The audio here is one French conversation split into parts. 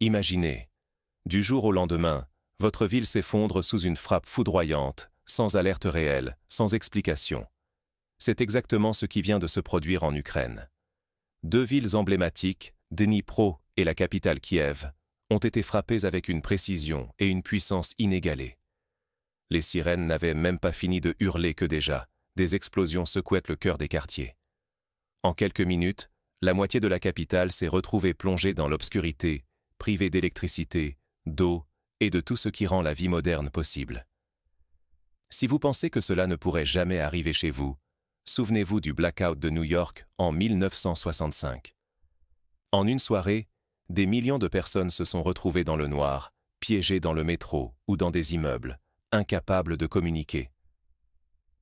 Imaginez, du jour au lendemain, votre ville s'effondre sous une frappe foudroyante, sans alerte réelle, sans explication. C'est exactement ce qui vient de se produire en Ukraine. Deux villes emblématiques, Dnipro et la capitale Kiev, ont été frappées avec une précision et une puissance inégalées. Les sirènes n'avaient même pas fini de hurler que déjà, des explosions secouaient le cœur des quartiers. En quelques minutes, la moitié de la capitale s'est retrouvée plongée dans l'obscurité, privée d'électricité, d'eau et de tout ce qui rend la vie moderne possible. Si vous pensez que cela ne pourrait jamais arriver chez vous, souvenez-vous du blackout de New York en 1965. En une soirée, des millions de personnes se sont retrouvées dans le noir, piégées dans le métro ou dans des immeubles, incapables de communiquer.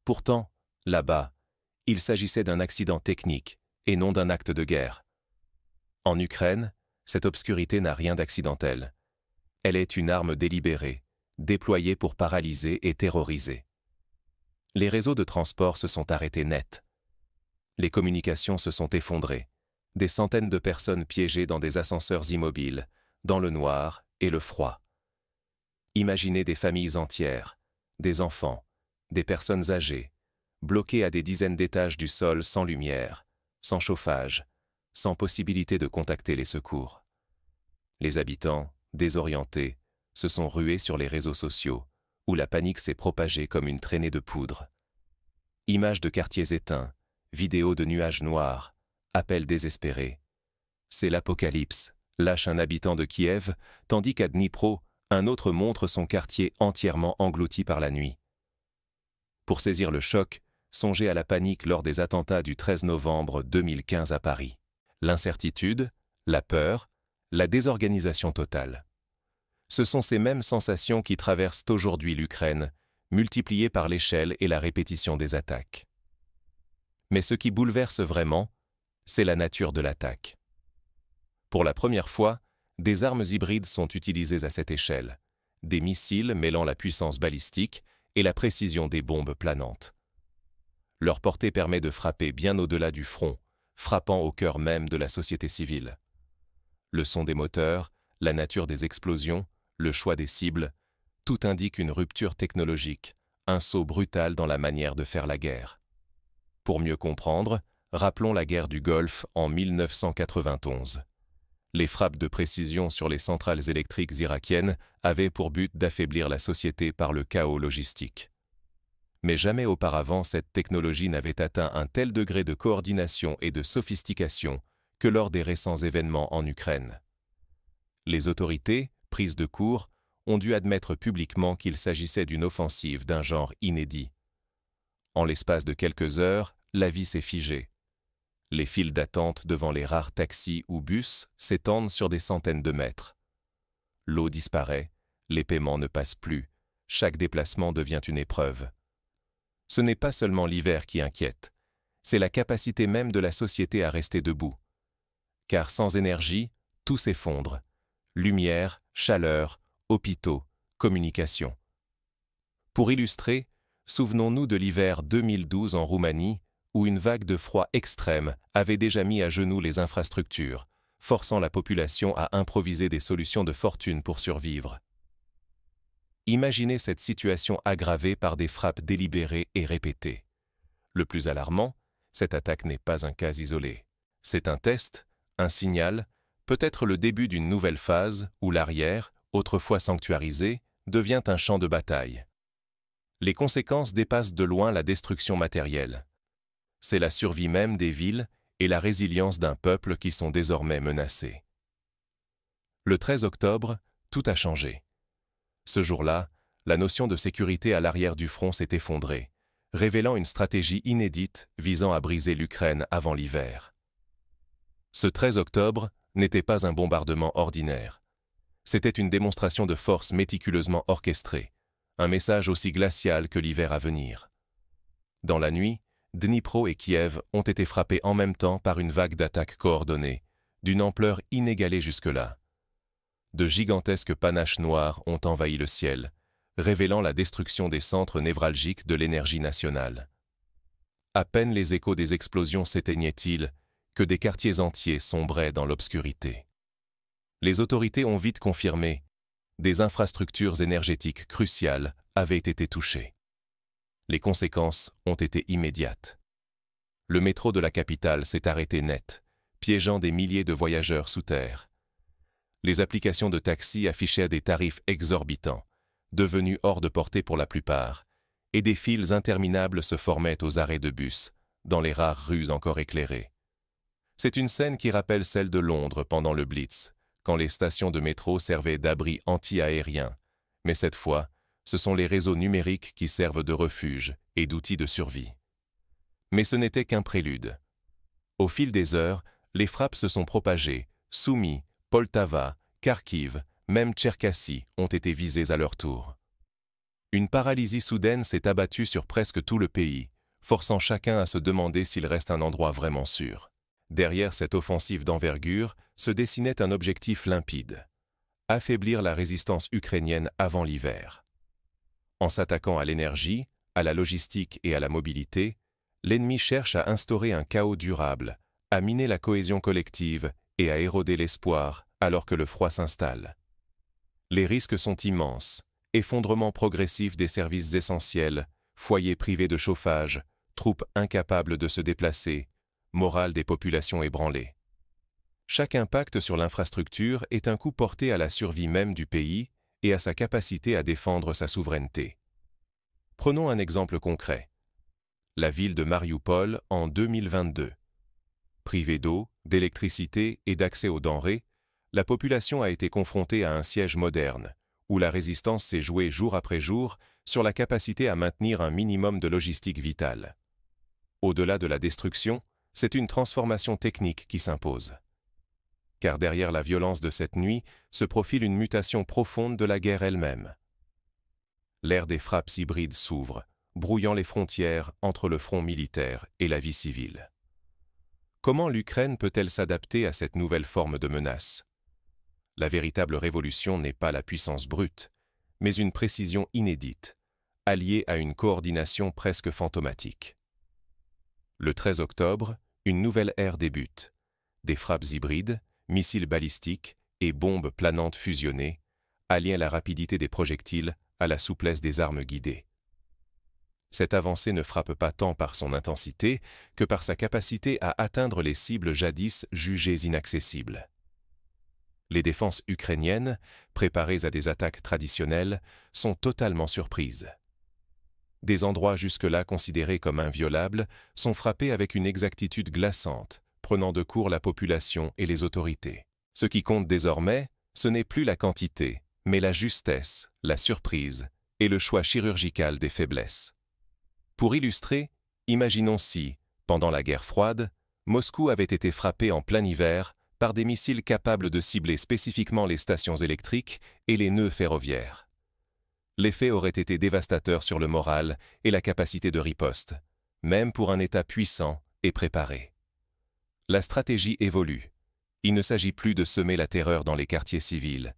Pourtant, là-bas, il s'agissait d'un accident technique et non d'un acte de guerre. En Ukraine, cette obscurité n'a rien d'accidentel. Elle est une arme délibérée, déployée pour paralyser et terroriser. Les réseaux de transport se sont arrêtés net. Les communications se sont effondrées. Des centaines de personnes piégées dans des ascenseurs immobiles, dans le noir et le froid. Imaginez des familles entières, des enfants, des personnes âgées, bloquées à des dizaines d'étages du sol sans lumière, sans chauffage, sans possibilité de contacter les secours. Les habitants, désorientés, se sont rués sur les réseaux sociaux, où la panique s'est propagée comme une traînée de poudre. Images de quartiers éteints, vidéos de nuages noirs, appels désespérés. C'est l'apocalypse, lâche un habitant de Kiev, tandis qu'à Dnipro, un autre montre son quartier entièrement englouti par la nuit. Pour saisir le choc, songez à la panique lors des attentats du 13 novembre 2015 à Paris. L'incertitude, la peur, la désorganisation totale. Ce sont ces mêmes sensations qui traversent aujourd'hui l'Ukraine, multipliées par l'échelle et la répétition des attaques. Mais ce qui bouleverse vraiment, c'est la nature de l'attaque. Pour la première fois, des armes hybrides sont utilisées à cette échelle, des missiles mêlant la puissance balistique et la précision des bombes planantes. Leur portée permet de frapper bien au-delà du front, frappant au cœur même de la société civile. Le son des moteurs, la nature des explosions, le choix des cibles, tout indique une rupture technologique, un saut brutal dans la manière de faire la guerre. Pour mieux comprendre, rappelons la guerre du Golfe en 1991. Les frappes de précision sur les centrales électriques irakiennes avaient pour but d'affaiblir la société par le chaos logistique. Mais jamais auparavant cette technologie n'avait atteint un tel degré de coordination et de sophistication que lors des récents événements en Ukraine. Les autorités, prises de court, ont dû admettre publiquement qu'il s'agissait d'une offensive d'un genre inédit. En l'espace de quelques heures, la vie s'est figée. Les files d'attente devant les rares taxis ou bus s'étendent sur des centaines de mètres. L'eau disparaît, les paiements ne passent plus, chaque déplacement devient une épreuve. Ce n'est pas seulement l'hiver qui inquiète, c'est la capacité même de la société à rester debout. Car sans énergie, tout s'effondre. Lumière, chaleur, hôpitaux, communication. Pour illustrer, souvenons-nous de l'hiver 2012 en Roumanie, où une vague de froid extrême avait déjà mis à genoux les infrastructures, forçant la population à improviser des solutions de fortune pour survivre. Imaginez cette situation aggravée par des frappes délibérées et répétées. Le plus alarmant, cette attaque n'est pas un cas isolé. C'est un test, un signal, peut-être le début d'une nouvelle phase où l'arrière, autrefois sanctuarisé, devient un champ de bataille. Les conséquences dépassent de loin la destruction matérielle. C'est la survie même des villes et la résilience d'un peuple qui sont désormais menacés. Le 13 octobre, tout a changé. Ce jour-là, la notion de sécurité à l'arrière du front s'est effondrée, révélant une stratégie inédite visant à briser l'Ukraine avant l'hiver. Ce 13 octobre n'était pas un bombardement ordinaire. C'était une démonstration de force méticuleusement orchestrée, un message aussi glacial que l'hiver à venir. Dans la nuit, Dnipro et Kiev ont été frappés en même temps par une vague d'attaques coordonnées, d'une ampleur inégalée jusque-là. De gigantesques panaches noirs ont envahi le ciel, révélant la destruction des centres névralgiques de l'énergie nationale. À peine les échos des explosions s'éteignaient-ils que des quartiers entiers sombraient dans l'obscurité. Les autorités ont vite confirmé, des infrastructures énergétiques cruciales avaient été touchées. Les conséquences ont été immédiates. Le métro de la capitale s'est arrêté net, piégeant des milliers de voyageurs sous terre. Les applications de taxi affichaient des tarifs exorbitants, devenus hors de portée pour la plupart, et des files interminables se formaient aux arrêts de bus, dans les rares rues encore éclairées. C'est une scène qui rappelle celle de Londres pendant le Blitz, quand les stations de métro servaient d'abri anti-aérien, mais cette fois, ce sont les réseaux numériques qui servent de refuge et d'outils de survie. Mais ce n'était qu'un prélude. Au fil des heures, les frappes se sont propagées, Soumy, Poltava, Kharkiv, même Tcherkassy ont été visés à leur tour. Une paralysie soudaine s'est abattue sur presque tout le pays, forçant chacun à se demander s'il reste un endroit vraiment sûr. Derrière cette offensive d'envergure se dessinait un objectif limpide: affaiblir la résistance ukrainienne avant l'hiver. En s'attaquant à l'énergie, à la logistique et à la mobilité, l'ennemi cherche à instaurer un chaos durable, à miner la cohésion collective et à éroder l'espoir alors que le froid s'installe. Les risques sont immenses: effondrement progressif des services essentiels, foyers privés de chauffage, troupes incapables de se déplacer, morale des populations ébranlées. Chaque impact sur l'infrastructure est un coup porté à la survie même du pays et à sa capacité à défendre sa souveraineté. Prenons un exemple concret. La ville de Marioupol en 2022. Privée d'eau, d'électricité et d'accès aux denrées, la population a été confrontée à un siège moderne, où la résistance s'est jouée jour après jour sur la capacité à maintenir un minimum de logistique vitale. Au-delà de la destruction, c'est une transformation technique qui s'impose. Car derrière la violence de cette nuit se profile une mutation profonde de la guerre elle-même. L'ère des frappes hybrides s'ouvre, brouillant les frontières entre le front militaire et la vie civile. Comment l'Ukraine peut-elle s'adapter à cette nouvelle forme de menace? La véritable révolution n'est pas la puissance brute, mais une précision inédite, alliée à une coordination presque fantomatique. Le 13 octobre, une nouvelle ère débute. Des frappes hybrides, missiles balistiques et bombes planantes fusionnées allient la rapidité des projectiles à la souplesse des armes guidées. Cette avancée ne frappe pas tant par son intensité que par sa capacité à atteindre les cibles jadis jugées inaccessibles. Les défenses ukrainiennes, préparées à des attaques traditionnelles, sont totalement surprises. Des endroits jusque-là considérés comme inviolables sont frappés avec une exactitude glaçante, prenant de court la population et les autorités. Ce qui compte désormais, ce n'est plus la quantité, mais la justesse, la surprise et le choix chirurgical des faiblesses. Pour illustrer, imaginons si, pendant la guerre froide, Moscou avait été frappé en plein hiver par des missiles capables de cibler spécifiquement les stations électriques et les nœuds ferroviaires. L'effet aurait été dévastateur sur le moral et la capacité de riposte, même pour un État puissant et préparé. La stratégie évolue. Il ne s'agit plus de semer la terreur dans les quartiers civils.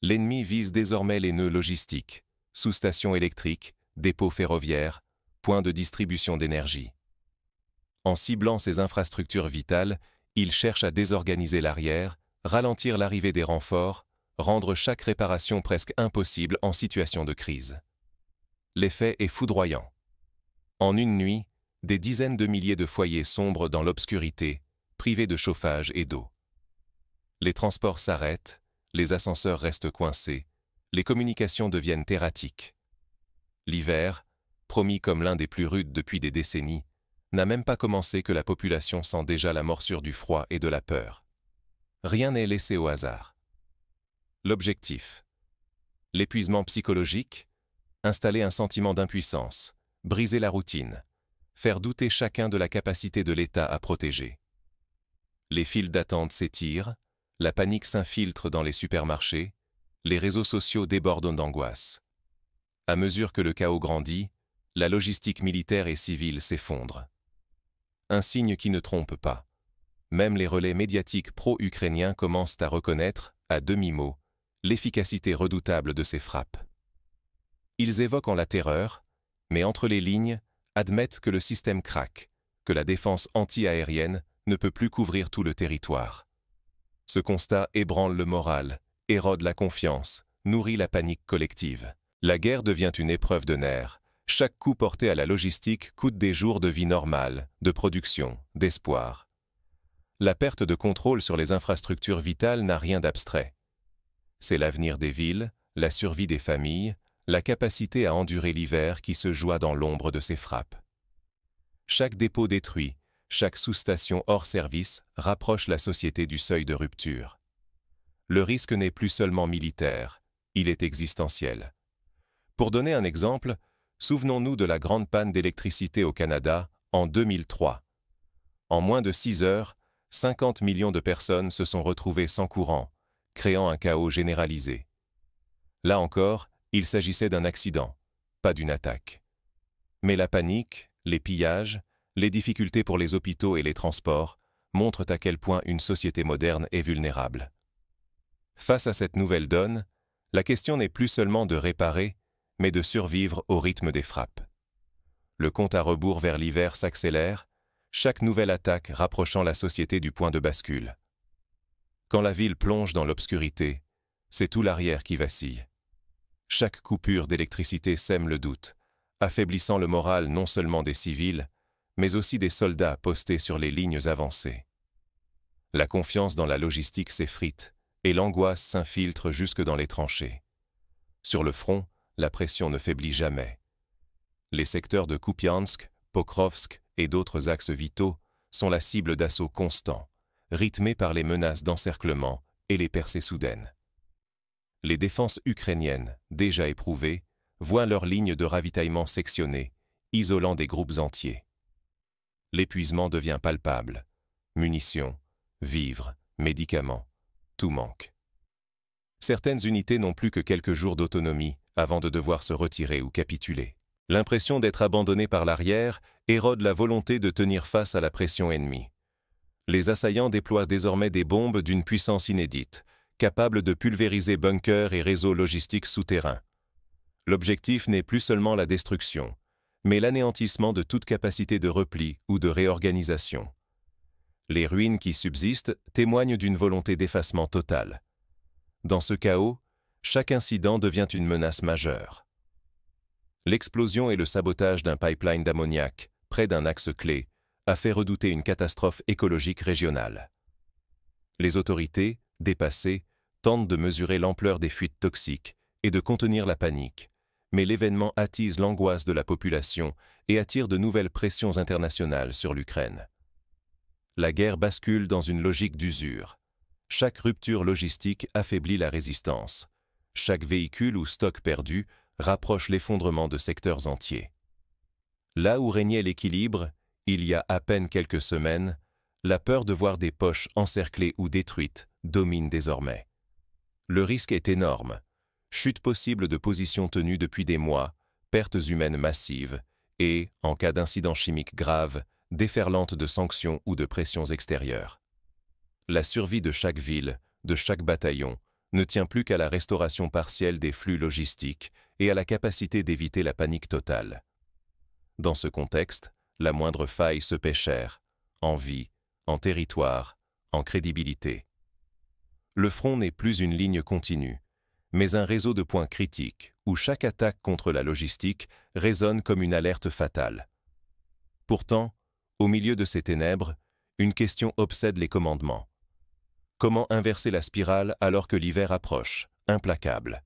L'ennemi vise désormais les nœuds logistiques, sous-stations électriques, dépôts ferroviaires, points de distribution d'énergie. En ciblant ces infrastructures vitales, il cherche à désorganiser l'arrière, ralentir l'arrivée des renforts, rendre chaque réparation presque impossible en situation de crise. L'effet est foudroyant. En une nuit, des dizaines de milliers de foyers sombrent dans l'obscurité, privés de chauffage et d'eau. Les transports s'arrêtent, les ascenseurs restent coincés, les communications deviennent erratiques. L'hiver, promis comme l'un des plus rudes depuis des décennies, n'a même pas commencé que la population sent déjà la morsure du froid et de la peur. Rien n'est laissé au hasard. L'objectif: l'épuisement psychologique, installer un sentiment d'impuissance, briser la routine, faire douter chacun de la capacité de l'État à protéger. Les files d'attente s'étirent, la panique s'infiltre dans les supermarchés, les réseaux sociaux débordent d'angoisse. À mesure que le chaos grandit, la logistique militaire et civile s'effondre. Un signe qui ne trompe pas. Même les relais médiatiques pro-ukrainiens commencent à reconnaître, à demi-mot, l'efficacité redoutable de ces frappes. Ils évoquent la terreur, mais entre les lignes, admettent que le système craque, que la défense anti-aérienne ne peut plus couvrir tout le territoire. Ce constat ébranle le moral, érode la confiance, nourrit la panique collective. La guerre devient une épreuve de nerfs. Chaque coup porté à la logistique coûte des jours de vie normale, de production, d'espoir. La perte de contrôle sur les infrastructures vitales n'a rien d'abstrait. C'est l'avenir des villes, la survie des familles, la capacité à endurer l'hiver qui se joue dans l'ombre de ces frappes. Chaque dépôt détruit, chaque sous-station hors service rapproche la société du seuil de rupture. Le risque n'est plus seulement militaire, il est existentiel. Pour donner un exemple, souvenons-nous de la grande panne d'électricité au Canada en 2003. En moins de 6 heures, 50 millions de personnes se sont retrouvées sans courant, créant un chaos généralisé. Là encore, il s'agissait d'un accident, pas d'une attaque. Mais la panique, les pillages, les difficultés pour les hôpitaux et les transports montrent à quel point une société moderne est vulnérable. Face à cette nouvelle donne, la question n'est plus seulement de réparer, mais de survivre au rythme des frappes. Le compte à rebours vers l'hiver s'accélère, chaque nouvelle attaque rapprochant la société du point de bascule. Quand la ville plonge dans l'obscurité, c'est tout l'arrière qui vacille. Chaque coupure d'électricité sème le doute, affaiblissant le moral non seulement des civils, mais aussi des soldats postés sur les lignes avancées. La confiance dans la logistique s'effrite et l'angoisse s'infiltre jusque dans les tranchées. Sur le front, la pression ne faiblit jamais. Les secteurs de Kupiansk, Pokrovsk et d'autres axes vitaux sont la cible d'assauts constants, rythmés par les menaces d'encerclement et les percées soudaines. Les défenses ukrainiennes, déjà éprouvées, voient leurs lignes de ravitaillement sectionnées, isolant des groupes entiers. L'épuisement devient palpable. Munitions, vivres, médicaments, tout manque. Certaines unités n'ont plus que quelques jours d'autonomie avant de devoir se retirer ou capituler. L'impression d'être abandonné par l'arrière érode la volonté de tenir face à la pression ennemie. Les assaillants déploient désormais des bombes d'une puissance inédite, capables de pulvériser bunkers et réseaux logistiques souterrains. L'objectif n'est plus seulement la destruction, mais l'anéantissement de toute capacité de repli ou de réorganisation. Les ruines qui subsistent témoignent d'une volonté d'effacement total. Dans ce chaos, chaque incident devient une menace majeure. L'explosion et le sabotage d'un pipeline d'ammoniac, près d'un axe clé, a fait redouter une catastrophe écologique régionale. Les autorités, dépassées, tentent de mesurer l'ampleur des fuites toxiques et de contenir la panique, mais l'événement attise l'angoisse de la population et attire de nouvelles pressions internationales sur l'Ukraine. La guerre bascule dans une logique d'usure. Chaque rupture logistique affaiblit la résistance. Chaque véhicule ou stock perdu rapproche l'effondrement de secteurs entiers. Là où régnait l'équilibre, il y a à peine quelques semaines, la peur de voir des poches encerclées ou détruites domine désormais. Le risque est énorme. Chute possible de positions tenues depuis des mois, pertes humaines massives et, en cas d'incident chimique grave, déferlante de sanctions ou de pressions extérieures. La survie de chaque ville, de chaque bataillon, ne tient plus qu'à la restauration partielle des flux logistiques et à la capacité d'éviter la panique totale. Dans ce contexte, la moindre faille se paie cher, en vie, en territoire, en crédibilité. Le front n'est plus une ligne continue, mais un réseau de points critiques où chaque attaque contre la logistique résonne comme une alerte fatale. Pourtant, au milieu de ces ténèbres, une question obsède les commandements. Comment inverser la spirale alors que l'hiver approche, implacable?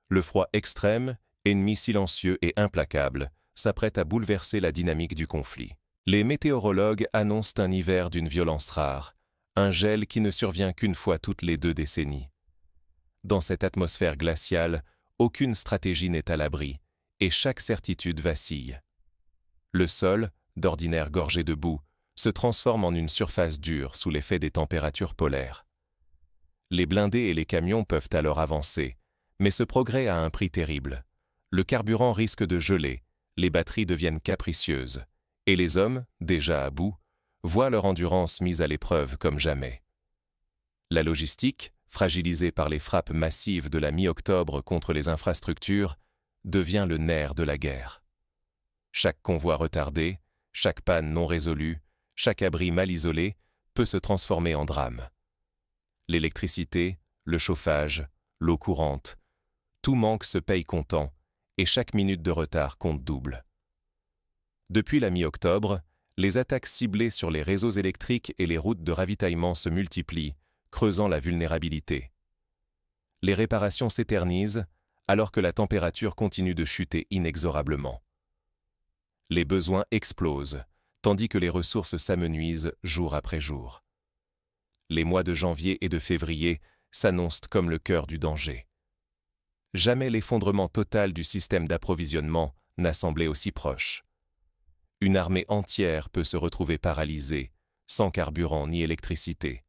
Le froid extrême, ennemi silencieux et implacable, s'apprête à bouleverser la dynamique du conflit. Les météorologues annoncent un hiver d'une violence rare, un gel qui ne survient qu'une fois toutes les 2 décennies. Dans cette atmosphère glaciale, aucune stratégie n'est à l'abri, et chaque certitude vacille. Le sol, d'ordinaire gorgé de boue, se transforme en une surface dure sous l'effet des températures polaires. Les blindés et les camions peuvent alors avancer, mais ce progrès a un prix terrible. Le carburant risque de geler, les batteries deviennent capricieuses, et les hommes, déjà à bout, voient leur endurance mise à l'épreuve comme jamais. La logistique, fragilisée par les frappes massives de la mi-octobre contre les infrastructures, devient le nerf de la guerre. Chaque convoi retardé, chaque panne non résolue, chaque abri mal isolé peut se transformer en drame. L'électricité, le chauffage, l'eau courante, tout manque se paye comptant et chaque minute de retard compte double. Depuis la mi-octobre, les attaques ciblées sur les réseaux électriques et les routes de ravitaillement se multiplient, creusant la vulnérabilité. Les réparations s'éternisent alors que la température continue de chuter inexorablement. Les besoins explosent, tandis que les ressources s'amenuisent jour après jour. Les mois de janvier et de février s'annoncent comme le cœur du danger. Jamais l'effondrement total du système d'approvisionnement n'a semblé aussi proche. Une armée entière peut se retrouver paralysée, sans carburant ni électricité.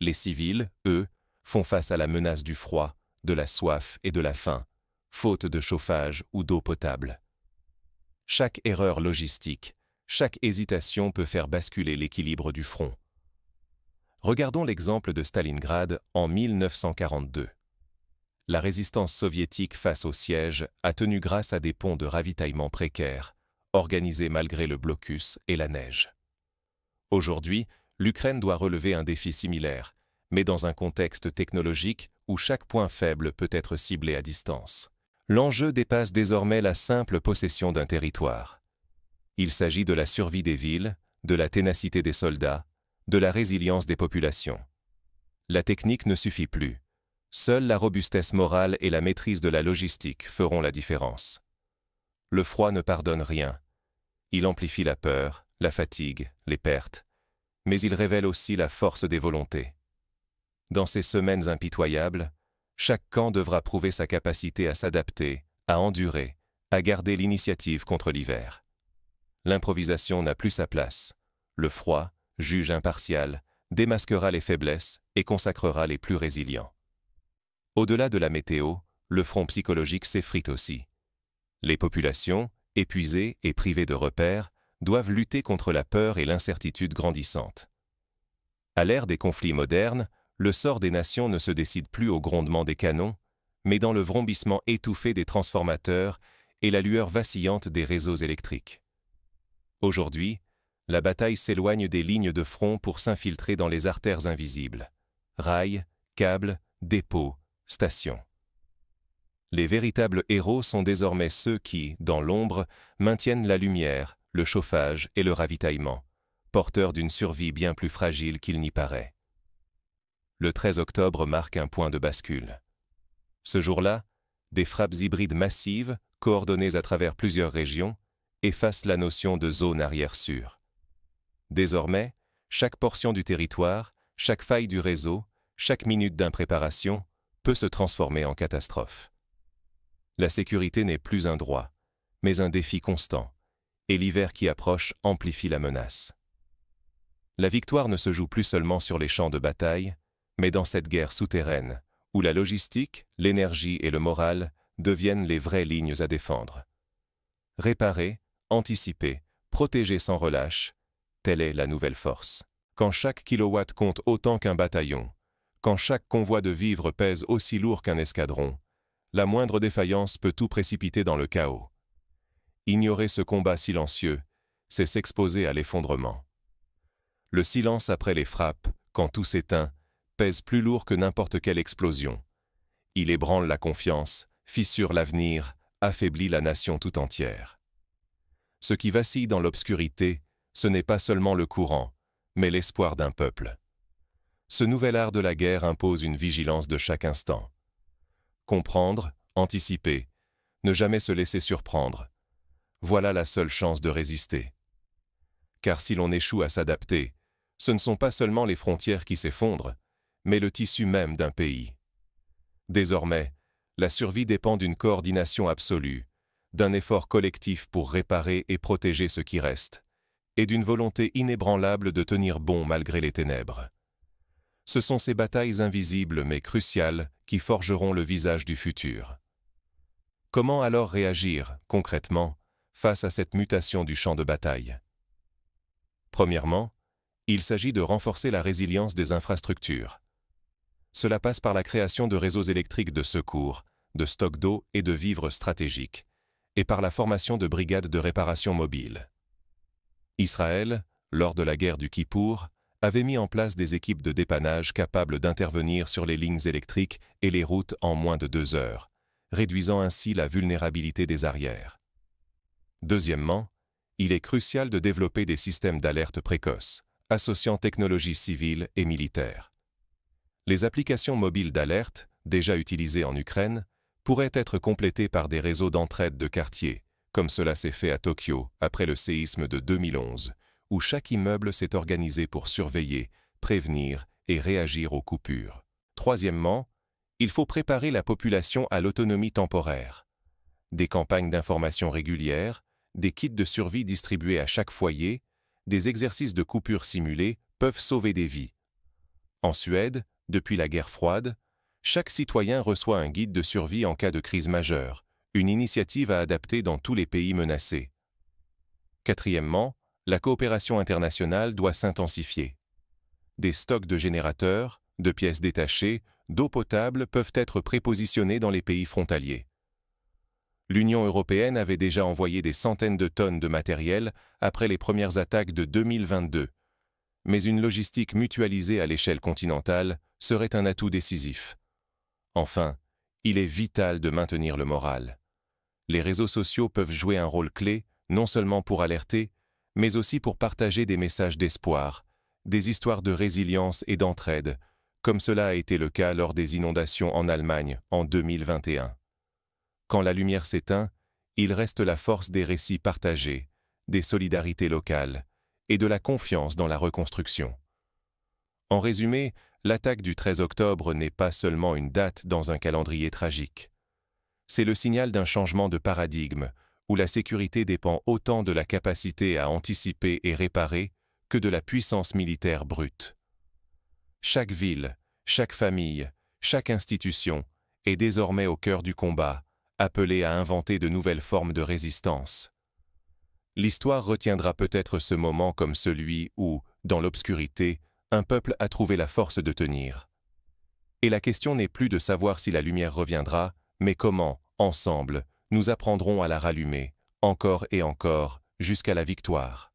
Les civils, eux, font face à la menace du froid, de la soif et de la faim, faute de chauffage ou d'eau potable. Chaque erreur logistique, chaque hésitation peut faire basculer l'équilibre du front. Regardons l'exemple de Stalingrad en 1942. La résistance soviétique face au siège a tenu grâce à des ponts de ravitaillement précaires, organisés malgré le blocus et la neige. Aujourd'hui, l'Ukraine doit relever un défi similaire, mais dans un contexte technologique où chaque point faible peut être ciblé à distance. L'enjeu dépasse désormais la simple possession d'un territoire. Il s'agit de la survie des villes, de la ténacité des soldats, de la résilience des populations. La technique ne suffit plus. Seule la robustesse morale et la maîtrise de la logistique feront la différence. Le froid ne pardonne rien. Il amplifie la peur, la fatigue, les pertes, mais il révèle aussi la force des volontés. Dans ces semaines impitoyables, chaque camp devra prouver sa capacité à s'adapter, à endurer, à garder l'initiative contre l'hiver. L'improvisation n'a plus sa place. Le froid, juge impartial, démasquera les faiblesses et consacrera les plus résilients. Au-delà de la météo, le front psychologique s'effrite aussi. Les populations, épuisées et privées de repères, doivent lutter contre la peur et l'incertitude grandissante. À l'ère des conflits modernes, le sort des nations ne se décide plus au grondement des canons, mais dans le vrombissement étouffé des transformateurs et la lueur vacillante des réseaux électriques. Aujourd'hui, la bataille s'éloigne des lignes de front pour s'infiltrer dans les artères invisibles. Rails, câbles, dépôts, stations. Les véritables héros sont désormais ceux qui, dans l'ombre, maintiennent la lumière, le chauffage et le ravitaillement, porteurs d'une survie bien plus fragile qu'il n'y paraît. Le 13 octobre marque un point de bascule. Ce jour-là, des frappes hybrides massives, coordonnées à travers plusieurs régions, effacent la notion de zone arrière sûre. Désormais, chaque portion du territoire, chaque faille du réseau, chaque minute d'impréparation peut se transformer en catastrophe. La sécurité n'est plus un droit, mais un défi constant, et l'hiver qui approche amplifie la menace. La victoire ne se joue plus seulement sur les champs de bataille, mais dans cette guerre souterraine, où la logistique, l'énergie et le moral deviennent les vraies lignes à défendre. Réparer, anticiper, protéger sans relâche, telle est la nouvelle force. Quand chaque kilowatt compte autant qu'un bataillon, quand chaque convoi de vivres pèse aussi lourd qu'un escadron, la moindre défaillance peut tout précipiter dans le chaos. Ignorer ce combat silencieux, c'est s'exposer à l'effondrement. Le silence après les frappes, quand tout s'éteint, pèse plus lourd que n'importe quelle explosion. Il ébranle la confiance, fissure l'avenir, affaiblit la nation tout entière. Ce qui vacille dans l'obscurité, ce n'est pas seulement le courant, mais l'espoir d'un peuple. Ce nouvel art de la guerre impose une vigilance de chaque instant. Comprendre, anticiper, ne jamais se laisser surprendre. Voilà la seule chance de résister. Car si l'on échoue à s'adapter, ce ne sont pas seulement les frontières qui s'effondrent, mais le tissu même d'un pays. Désormais, la survie dépend d'une coordination absolue, d'un effort collectif pour réparer et protéger ce qui reste, et d'une volonté inébranlable de tenir bon malgré les ténèbres. Ce sont ces batailles invisibles mais cruciales qui forgeront le visage du futur. Comment alors réagir, concrètement, face à cette mutation du champ de bataille? Premièrement, il s'agit de renforcer la résilience des infrastructures. Cela passe par la création de réseaux électriques de secours, de stocks d'eau et de vivres stratégiques, et par la formation de brigades de réparation mobiles. Israël, lors de la guerre du Kippour, avait mis en place des équipes de dépannage capables d'intervenir sur les lignes électriques et les routes en moins de 2 heures, réduisant ainsi la vulnérabilité des arrières. Deuxièmement, il est crucial de développer des systèmes d'alerte précoces, associant technologies civiles et militaires. Les applications mobiles d'alerte, déjà utilisées en Ukraine, pourraient être complétées par des réseaux d'entraide de quartier, comme cela s'est fait à Tokyo après le séisme de 2011, où chaque immeuble s'est organisé pour surveiller, prévenir et réagir aux coupures. Troisièmement, il faut préparer la population à l'autonomie temporaire. Des campagnes d'information régulières, des kits de survie distribués à chaque foyer, des exercices de coupure simulés peuvent sauver des vies. En Suède, depuis la guerre froide, chaque citoyen reçoit un guide de survie en cas de crise majeure, une initiative à adapter dans tous les pays menacés. Quatrièmement, la coopération internationale doit s'intensifier. Des stocks de générateurs, de pièces détachées, d'eau potable peuvent être prépositionnés dans les pays frontaliers. L'Union européenne avait déjà envoyé des centaines de tonnes de matériel après les premières attaques de 2022, mais une logistique mutualisée à l'échelle continentale serait un atout décisif. Enfin, il est vital de maintenir le moral. Les réseaux sociaux peuvent jouer un rôle clé, non seulement pour alerter, mais aussi pour partager des messages d'espoir, des histoires de résilience et d'entraide, comme cela a été le cas lors des inondations en Allemagne en 2021. Quand la lumière s'éteint, il reste la force des récits partagés, des solidarités locales et de la confiance dans la reconstruction. En résumé, l'attaque du 13 octobre n'est pas seulement une date dans un calendrier tragique. C'est le signal d'un changement de paradigme, où la sécurité dépend autant de la capacité à anticiper et réparer que de la puissance militaire brute. Chaque ville, chaque famille, chaque institution est désormais au cœur du combat, appelée à inventer de nouvelles formes de résistance. L'histoire retiendra peut-être ce moment comme celui où, dans l'obscurité, un peuple a trouvé la force de tenir. Et la question n'est plus de savoir si la lumière reviendra, mais comment, ensemble, nous apprendrons à la rallumer, encore et encore, jusqu'à la victoire.